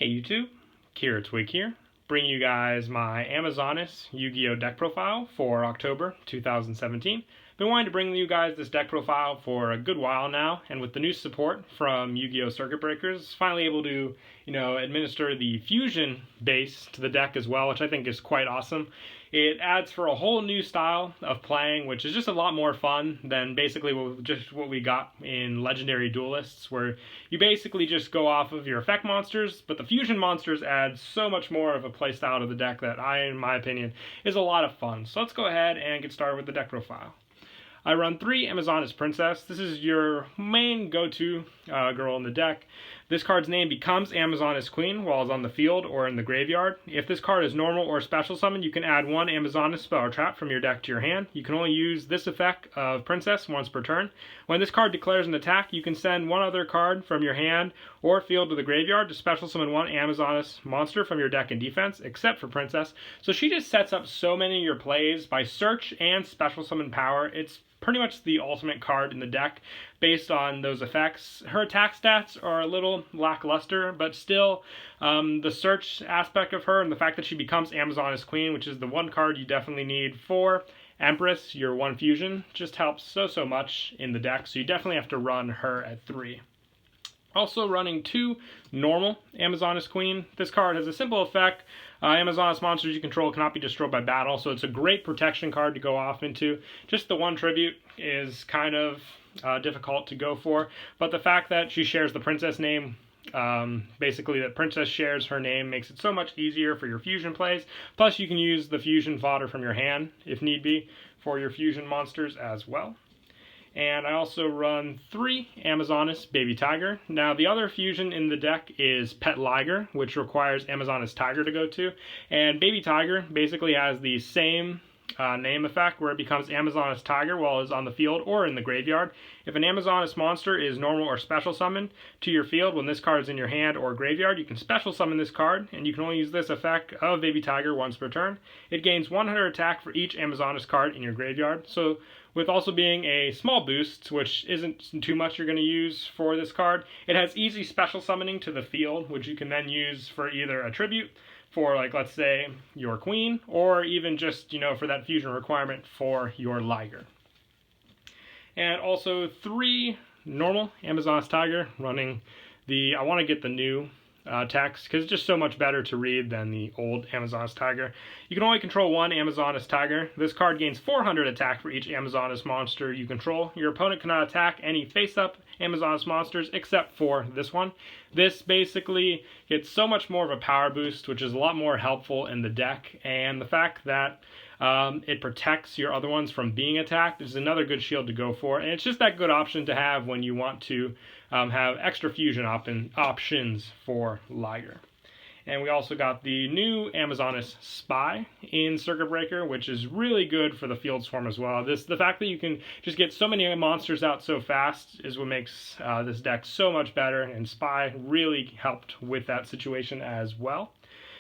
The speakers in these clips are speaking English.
Hey YouTube, Kira Twig here, bringing you guys my Amazonis Yu-Gi-Oh deck profile for October 2017. Been wanting to bring you guys this deck profile for a good while now, and with the new support from Yu-Gi-Oh Circuit Breakers, finally able to, administer the fusion base to the deck as well, which I think is quite awesome. It adds for a whole new style of playing, which is just a lot more fun than basically what we got in Legendary Duelists, where you basically just go off of your effect monsters, but the fusion monsters add so much more of a playstyle to the deck that in my opinion, is a lot of fun. So let's go ahead and get started with the deck profile. I run 3 Amazonis Princess. This is your main go-to girl in the deck. This card's name becomes Amazonis Queen while it's on the field or in the graveyard. If this card is normal or special summon, you can add 1 Amazonis spell or trap from your deck to your hand. You can only use this effect of Princess once per turn. When this card declares an attack, you can send 1 other card from your hand or field to the graveyard to special summon 1 Amazonis monster from your deck in defense, except for Princess. So she just sets up so many of your plays by search and special summon power. It's pretty much the ultimate card in the deck based on those effects. Her attack stats are a little lackluster, but still the search aspect of her and the fact that she becomes Amazonis Queen, which is the one card you definitely need for Empress, your 1 fusion, just helps so much in the deck, so you definitely have to run her at 3. Also running 2 normal Amazonis Queen. This card has a simple effect. Amazonis monsters you control cannot be destroyed by battle, so it's a great protection card to go off into. Just the 1 tribute is kind of difficult to go for, but the fact that she shares the princess name, basically that Princess shares her name, makes it so much easier for your fusion plays. Plus you can use the fusion fodder from your hand, if need be, for your fusion monsters as well. And I also run 3 Amazonis Baby Tiger. Now the other fusion in the deck is Pet Liger, which requires Amazonis Tiger to go to. And Baby Tiger basically has the same name effect where it becomes Amazonis Tiger while it's on the field or in the graveyard. If an Amazonis monster is normal or special summoned to your field when this card is in your hand or graveyard, you can special summon this card, and you can only use this effect of Baby Tiger once per turn. It gains 100 attack for each Amazonis card in your graveyard. So with also being a small boost, which isn't too much you're going to use for this card, it has easy special summoning to the field, which you can then use for either a tribute for, like, let's say, your queen, or even just, for that fusion requirement for your Liger. And also 3 normal Amazonis Tiger, running I want to get the new text, because it's just so much better to read than the old Amazonis Tiger. You can only control 1 Amazonis Tiger. This card gains 400 attack for each Amazonis monster you control. Your opponent cannot attack any face-up Amazonis monsters except for this one. This basically gets so much more of a power boost, which is a lot more helpful in the deck, and the fact that it protects your other ones from being attacked is another good shield to go for, and it's just that good option to have when you want to have extra fusion options for Liger. And we also got the new Amazonis Spy in Circuit Breaker, which is really good for the field swarm as well. The fact that you can just get so many monsters out so fast is what makes this deck so much better, and Spy really helped with that situation as well.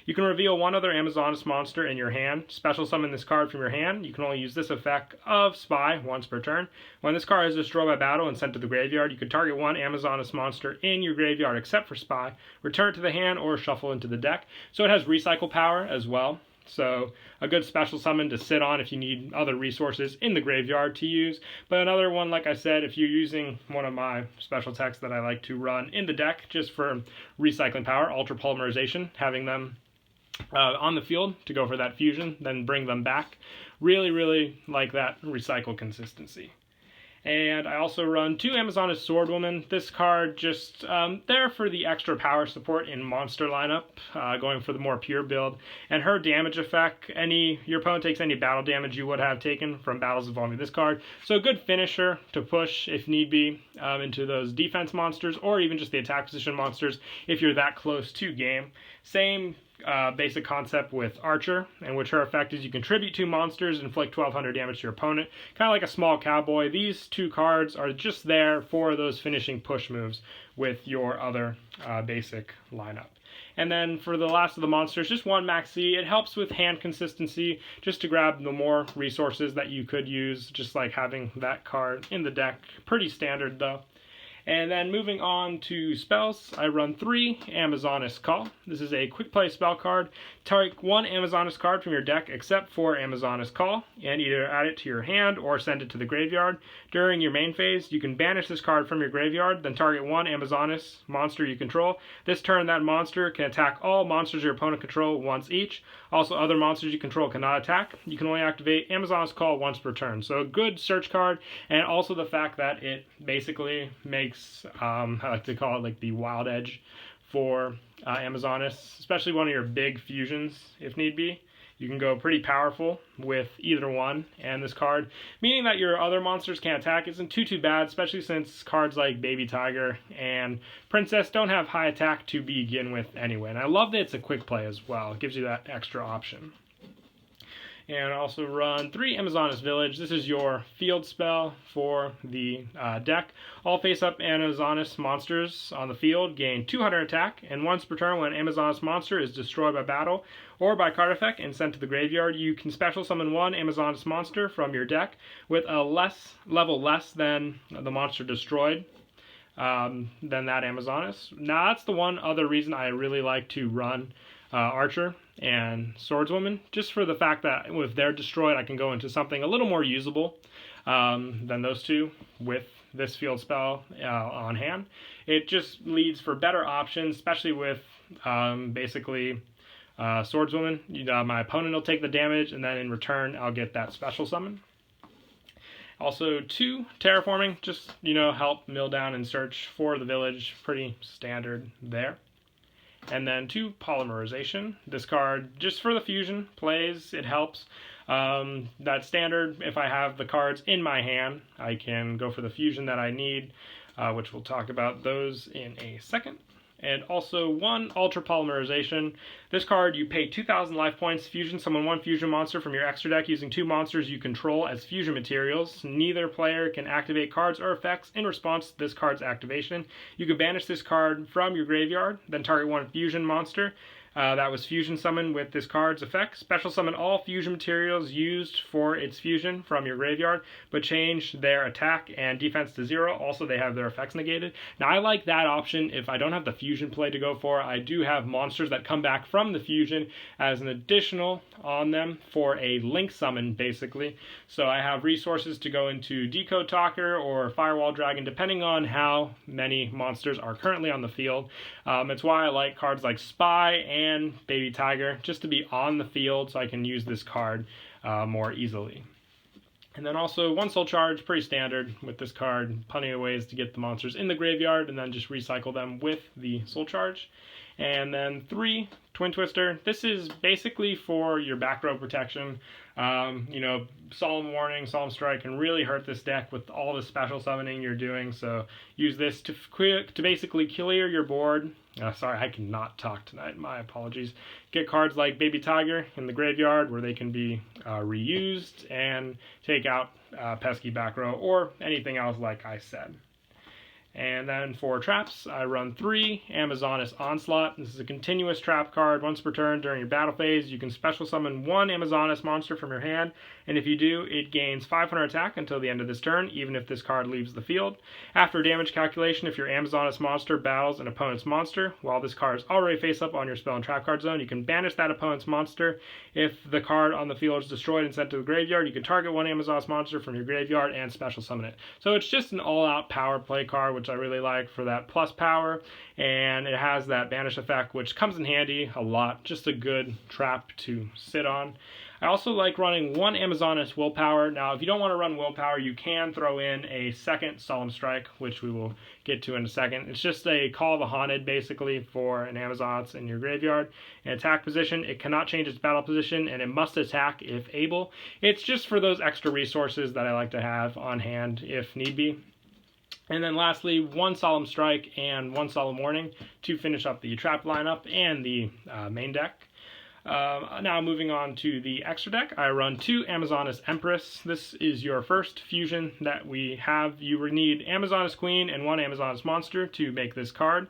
You can reveal 1 other Amazonis monster in your hand. Special summon this card from your hand. You can only use this effect of Spy once per turn. When this card is destroyed by battle and sent to the graveyard, you can target 1 Amazonis monster in your graveyard except for Spy, return it to the hand, or shuffle into the deck. So it has recycle power as well. So a good special summon to sit on if you need other resources in the graveyard to use. But another one, like I said, if you're using one of my special texts that I like to run in the deck just for recycling power, Ultra Polymerization, having them on the field to go for that fusion, then bring them back. Really like that recycle consistency. And I also run 2 Amazonis Swordswoman. This card just there for the extra power support in monster lineup, going for the more pure build. And her damage effect, your opponent takes any battle damage you would have taken from battles involving this card. So a good finisher to push, if need be, into those defense monsters, or even just the attack position monsters if you're that close to game. Same basic concept with Archer, in which her effect is you contribute 2 monsters, inflict 1200 damage to your opponent. Kind of like a small cowboy. These 2 cards are just there for those finishing push moves with your other basic lineup. And then for the last of the monsters, just 1 Maxi. It helps with hand consistency, just to grab the more resources that you could use, just like having that card in the deck. Pretty standard though. And then moving on to spells, I run 3 Amazoness Call. This is a quick play spell card. Take 1 Amazoness card from your deck except for Amazoness Call, and either add it to your hand or send it to the graveyard. During your main phase, you can banish this card from your graveyard, then target 1 Amazoness monster you control. This turn, that monster can attack all monsters your opponent control once each. Also, other monsters you control cannot attack. You can only activate Amazoness Call once per turn. So a good search card, and also the fact that it basically makes, I like to call it like the wild edge for Amazoness, especially one of your big fusions if need be. You can go pretty powerful with either one, and this card, meaning that your other monsters can't attack, isn't too bad, especially since cards like Baby Tiger and Princess don't have high attack to begin with anyway. And I love that it's a quick play as well. It gives you that extra option. And also run 3 Amazoness Village. This is your field spell for the deck. All face-up Amazoness monsters on the field gain 200 attack, and once per turn when an Amazoness monster is destroyed by battle or by card effect and sent to the graveyard, you can special summon 1 Amazoness monster from your deck with a level less than the monster destroyed than that Amazoness. Now that's the one other reason I really like to run Archer and Swordswoman, just for the fact that if they're destroyed, I can go into something a little more usable than those two with this field spell on hand. It just leads for better options, especially with basically Swordswoman. My opponent will take the damage, and then in return, I'll get that special summon. Also, 2 Terraforming, just help mill down and search for the village. Pretty standard there. And then 2 Polymerization. This card, just for the fusion plays, it helps. That's standard. If I have the cards in my hand, I can go for the fusion that I need, which we'll talk about those in a second. And also 1 Ultra Polymerization. This card, you pay 2,000 life points, fusion summon 1 fusion monster from your extra deck using 2 monsters you control as fusion materials. Neither player can activate cards or effects in response to this card's activation. You can banish this card from your graveyard, then target 1 fusion monster that was fusion summoned with this card's effect. Special summon all fusion materials used for its fusion from your graveyard, but change their attack and defense to 0. Also, they have their effects negated. Now, I like that option if I don't have the fusion play to go for. I do have monsters that come back from the fusion as an additional on them for a link summon, basically. So I have resources to go into Decode Talker or Firewall Dragon, depending on how many monsters are currently on the field. It's why I like cards like Spy and Baby Tiger, just to be on the field so I can use this card more easily. And then also 1 Soul Charge, pretty standard with this card. Plenty of ways to get the monsters in the graveyard and then just recycle them with the Soul Charge. And then 3 Twin Twister. This is basically for your back row protection. Solemn Warning, Solemn Strike can really hurt this deck with all the special summoning you're doing. So use this to basically clear your board. Sorry, I cannot talk tonight. My apologies. Get cards like Baby Tiger in the graveyard where they can be reused and take out pesky back row or anything else like I said. And then for traps, I run 3 Amazoness Onslaught. This is a continuous trap card. Once per turn during your battle phase, you can special summon 1 Amazoness monster from your hand, and if you do, it gains 500 attack until the end of this turn, even if this card leaves the field. After damage calculation, if your Amazoness monster battles an opponent's monster, while this card is already face up on your spell and trap card zone, you can banish that opponent's monster. If the card on the field is destroyed and sent to the graveyard, you can target 1 Amazoness monster from your graveyard and special summon it. So it's just an all-out power play card, which I really like for that plus power, and it has that banish effect, which comes in handy a lot. Just a good trap to sit on. I also like running 1 Amazoness Willpower. Now, if you don't want to run Willpower, you can throw in a second Solemn Strike, which we will get to in a second. It's just a Call of the Haunted, basically, for an Amazoness in your graveyard. In attack position, it cannot change its battle position, and it must attack if able. It's just for those extra resources that I like to have on hand if need be. And then lastly, 1 Solemn Strike and 1 Solemn Warning to finish up the trap lineup and the main deck. Now moving on to the extra deck, I run 2 Amazoness Empress. This is your first fusion that we have. You need Amazoness Queen and 1 Amazoness Monster to make this card.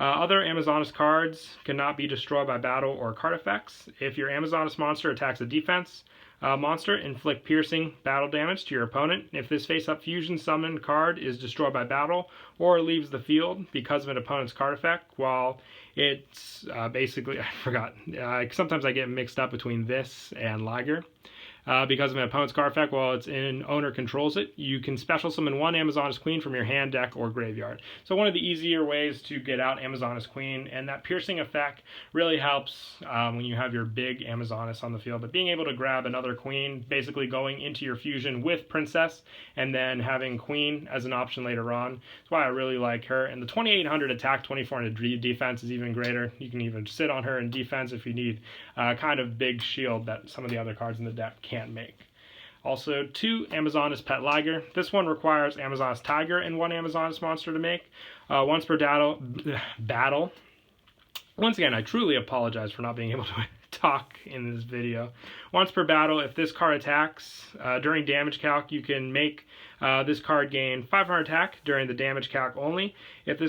Other Amazoness cards cannot be destroyed by battle or card effects. If your Amazoness monster attacks a defense, monster, inflict piercing battle damage to your opponent. If this face-up fusion summoned card is destroyed by battle or leaves the field because of an opponent's card effect, while it's basically, I forgot, sometimes I get mixed up between this and Liger. Because of an opponent's card effect while its owner controls it, you can special summon one Amazoness Queen from your hand, deck, or graveyard. So one of the easier ways to get out Amazoness Queen, and that piercing effect really helps when you have your big Amazoness on the field. But being able to grab another Queen, basically going into your fusion with Princess, and then having Queen as an option later on, that's why I really like her. And the 2800 attack, 2400 defense is even greater. You can even sit on her in defense if you need kind of big shield that some of the other cards in the deck can't make. Also, 2 Amazoness Pet Liger. This one requires Amazoness Tiger and 1 Amazoness monster to make. Once per battle. Once again, I truly apologize for not being able to talk in this video. Once per battle, if this card attacks during damage calc, you can make this card gain 500 attack during the damage calc only. If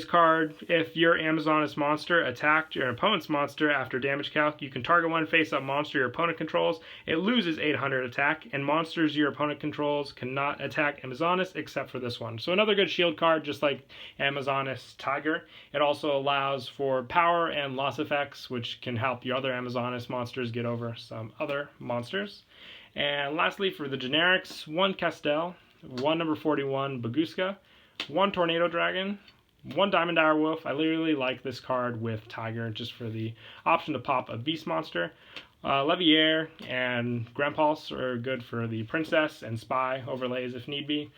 your Amazoness monster attacked your opponent's monster after damage calc, you can target one face-up monster your opponent controls. It loses 800 attack, and monsters your opponent controls cannot attack Amazoness except for this one. So another good shield card, just like Amazoness Tiger. It also allows for power and loss effects, which can help your other Amazoness monsters get over some other monsters. And lastly, for the generics, 1 Castel, 1 number 41 Baguska, 1 Tornado Dragon, 1 Diamond Dire Wolf. I really like this card with Tiger just for the option to pop a beast monster. Levier and Grandpulse are good for the Princess and Spy overlays if need be.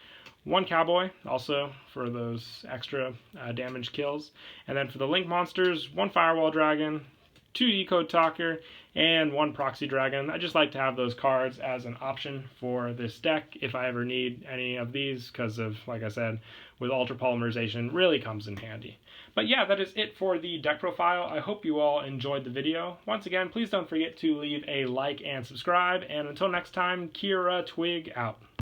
1 Cowboy, also for those extra damage kills. And then for the Link monsters, 1 Firewall Dragon, 2 Decode Talker, and 1 Proxy Dragon. I just like to have those cards as an option for this deck if I ever need any of these, because of, like I said, with Ultra Polymerization, really comes in handy. But yeah, that is it for the deck profile. I hope you all enjoyed the video. Once again, please don't forget to leave a like and subscribe, and until next time, Kira Twig out.